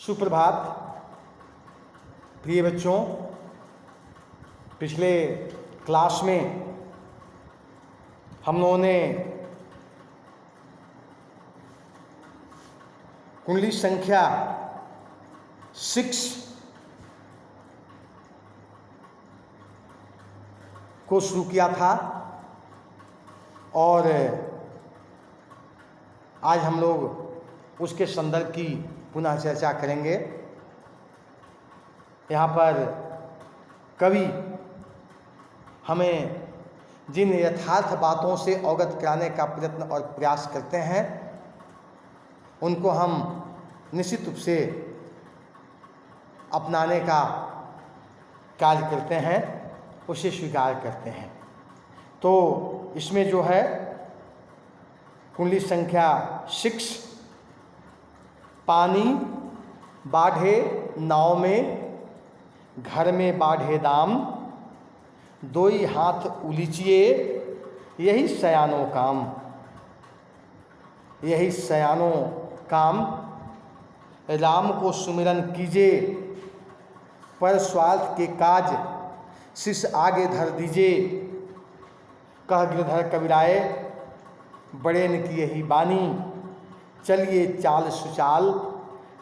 सुप्रभात प्रिय बच्चों। पिछले क्लास में हम लोगों ने कुंडली संख्या 6 को शुरू किया था और आज हम लोग उसके संदर्भ की पुनः चर्चा करेंगे। यहाँ पर कवि हमें जिन यथार्थ बातों से अवगत कराने का प्रयत्न और प्रयास करते हैं उनको हम निश्चित रूप से अपनाने का कार्य करते हैं, उसे स्वीकार करते हैं। तो इसमें जो है कुंडली संख्या 6, पानी बाढ़े नाव में, घर में बाढ़े दाम, दोई हाथ उलीचिए, यही सयानो काम, यही सयानो काम। राम को सुमिरन कीजिए, पर स्वार्थ के काज शीश आगे धर दीजिए। कह गिरधर कबीराए, बड़ेन की यही बानी, चलिए चाल सुचाल,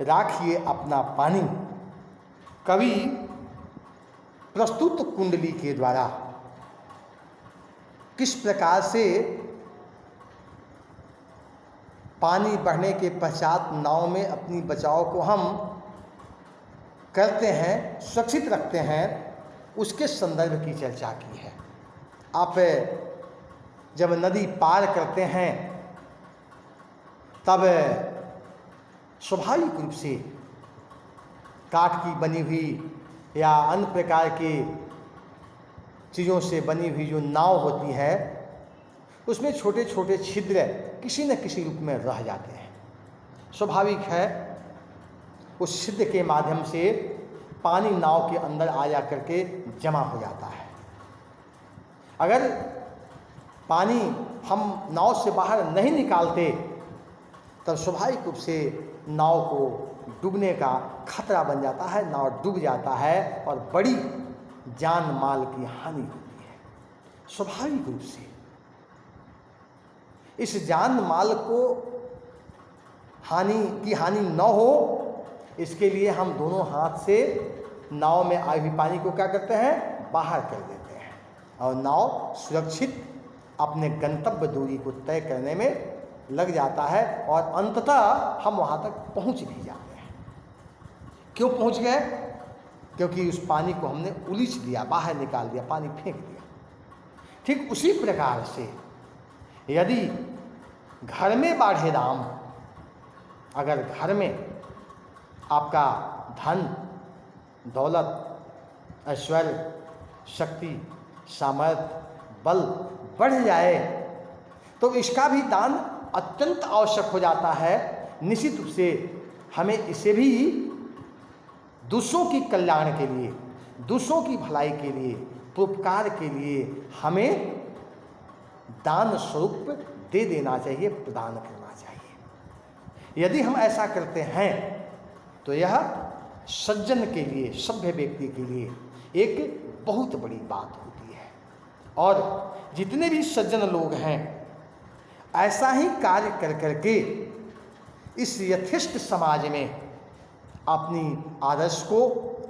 राखिए अपना पानी। कवि प्रस्तुत कुंडली के द्वारा किस प्रकार से पानी बढ़ने के पश्चात नाव में अपनी बचाव को हम करते हैं, सुरक्षित रखते हैं, उसके संदर्भ की चर्चा की है। आप जब नदी पार करते हैं तब स्वाभाविक रूप से काठ की बनी हुई या अन्य प्रकार के चीज़ों से बनी हुई जो नाव होती है उसमें छोटे छोटे छिद्र किसी न किसी रूप में रह जाते हैं। स्वाभाविक है, उस छिद्र के माध्यम से पानी नाव के अंदर आ जा करके जमा हो जाता है। अगर पानी हम नाव से बाहर नहीं निकालते तब स्वाभाविक रूप से नाव को डूबने का खतरा बन जाता है, नाव डूब जाता है और बड़ी जान माल की हानि होती है। स्वाभाविक रूप से इस जान माल को हानि न हो, इसके लिए हम दोनों हाथ से नाव में आई हुई पानी को क्या करते हैं, बाहर कर देते हैं और नाव सुरक्षित अपने गंतव्य दूरी को तय करने में लग जाता है और अंततः हम वहाँ तक पहुँच भी जाते हैं। क्यों पहुँच गए? क्योंकि उस पानी को हमने उलीच दिया, बाहर निकाल दिया, पानी फेंक दिया। ठीक उसी प्रकार से यदि घर में बाढ़े दाम, अगर घर में आपका धन दौलत ऐश्वर्य शक्ति सामर्थ्य बल बढ़ जाए तो इसका भी दान अत्यंत आवश्यक हो जाता है। निश्चित रूप से हमें इसे भी दूसरों की कल्याण के लिए, दूसरों की भलाई के लिए, परोपकार के लिए हमें दान स्वरूप दे देना चाहिए, प्रदान करना चाहिए। यदि हम ऐसा करते हैं तो यह सज्जन के लिए, सभ्य व्यक्ति के लिए एक बहुत बड़ी बात होती है। और जितने भी सज्जन लोग हैं ऐसा ही कार्य कर करके इस यथेष्ट समाज में अपनी आदर्श को,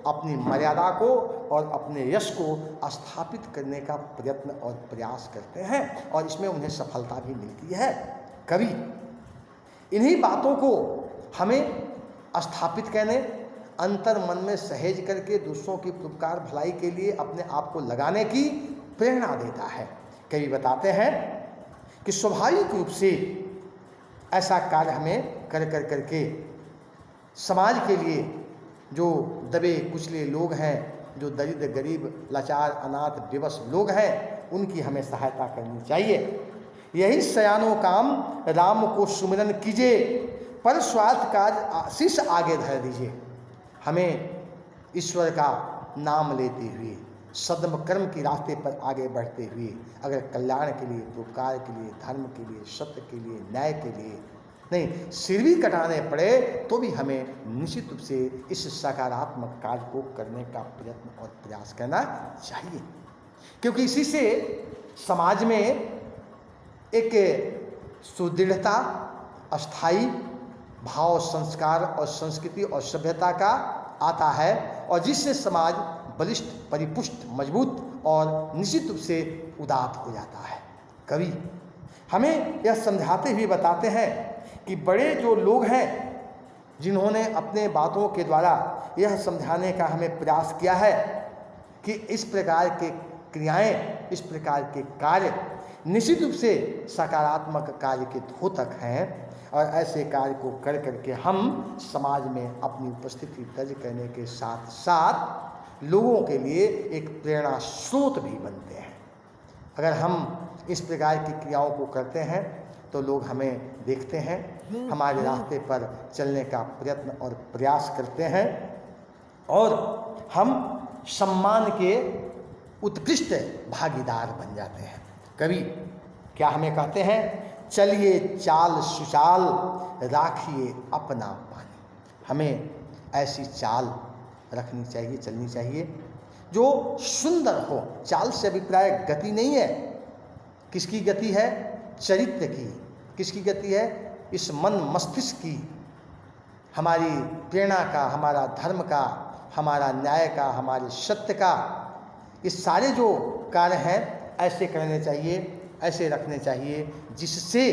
अपनी मर्यादा को और अपने यश को स्थापित करने का प्रयत्न और प्रयास करते हैं और इसमें उन्हें सफलता भी मिलती है। कवि इन्हीं बातों को हमें स्थापित करने, अंतर मन में सहेज करके दूसरों की परोपकार भलाई के लिए अपने आप को लगाने की प्रेरणा देता है। कवि बताते हैं कि स्वाभाविक रूप से ऐसा कार्य हमें कर करके समाज के लिए जो दबे कुचले लोग हैं, जो दरिद्र गरीब लाचार अनाथ विवश लोग हैं, उनकी हमें सहायता करनी चाहिए। यही सयानो काम, राम को सुमिरन कीजिए, पर स्वार्थ काज शीश आगे धर दीजिए। हमें ईश्वर का नाम लेते हुए सद्म कर्म के रास्ते पर आगे बढ़ते हुए अगर कल्याण के लिए, परोपकार के लिए, धर्म के लिए, सत्य के लिए, न्याय के लिए नहीं, सिर भी कटाने पड़े तो भी हमें निश्चित रूप से इस सकारात्मक कार्य को करने का प्रयत्न और प्रयास करना चाहिए, क्योंकि इसी से समाज में एक सुदृढ़ता, अस्थाई भाव, संस्कार और संस्कृति और सभ्यता का आता है, और जिससे समाज बलिष्ठ, परिपुष्ट, मजबूत और निश्चित रूप से उदात्त हो जाता है। कवि हमें यह समझाते हुए बताते हैं कि बड़े जो लोग हैं जिन्होंने अपने बातों के द्वारा यह समझाने का हमें प्रयास किया है कि इस प्रकार के क्रियाएं, इस प्रकार के कार्य निश्चित रूप से सकारात्मक कार्य के द्योतक हैं, और ऐसे कार्य को कर करके हम समाज में अपनी उपस्थिति दर्ज करने के साथ साथ लोगों के लिए एक प्रेरणा स्रोत भी बनते हैं। अगर हम इस प्रकार की क्रियाओं को करते हैं तो लोग हमें देखते हैं, हमारे रास्ते पर चलने का प्रयत्न और प्रयास करते हैं, और हम सम्मान के उत्कृष्ट भागीदार बन जाते हैं। कवि क्या हमें कहते हैं, चलिए चाल सुचाल राखिए अपना पानी। हमें ऐसी चाल रखनी चाहिए, चलनी चाहिए जो सुंदर हो। चाल से अभिप्राय गति नहीं है। किसकी गति है? चरित्र की। किसकी गति है? इस मन मस्तिष्क की, हमारी प्रेरणा का, हमारा धर्म का, हमारा न्याय का, हमारे सत्य का। इस सारे जो कार्य हैं ऐसे करने चाहिए, ऐसे रखने चाहिए जिससे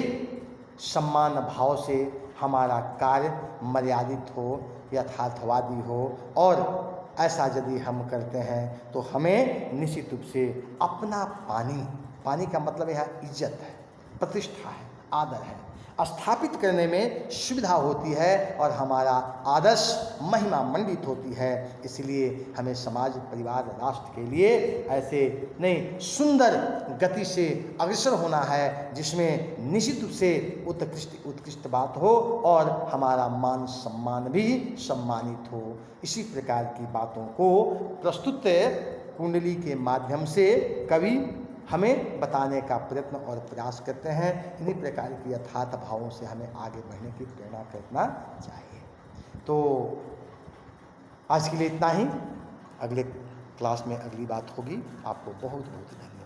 सम्मान भाव से हमारा कार्य मर्यादित हो, यथार्थवादी हो, और ऐसा यदि हम करते हैं तो हमें निश्चित रूप से अपना पानी, पानी का मतलब यहाँ इज्जत है, प्रतिष्ठा है, आदर है, स्थापित करने में सुविधा होती है, और हमारा आदर्श महिमा मंडित होती है। इसलिए हमें समाज, परिवार, राष्ट्र के लिए ऐसे नहीं सुंदर गति से अग्रसर होना है, जिसमें निश्चित रूप से उत्कृष्ट बात हो और हमारा मान सम्मान भी सम्मानित हो। इसी प्रकार की बातों को प्रस्तुत कुंडली के माध्यम से कवि हमें बताने का प्रयत्न और प्रयास करते हैं। इन्हीं प्रकार की यथार्थ भावों से हमें आगे बढ़ने की प्रेरणा करना चाहिए। तो आज के लिए इतना ही। अगले क्लास में अगली बात होगी। आपको बहुत बहुत धन्यवाद।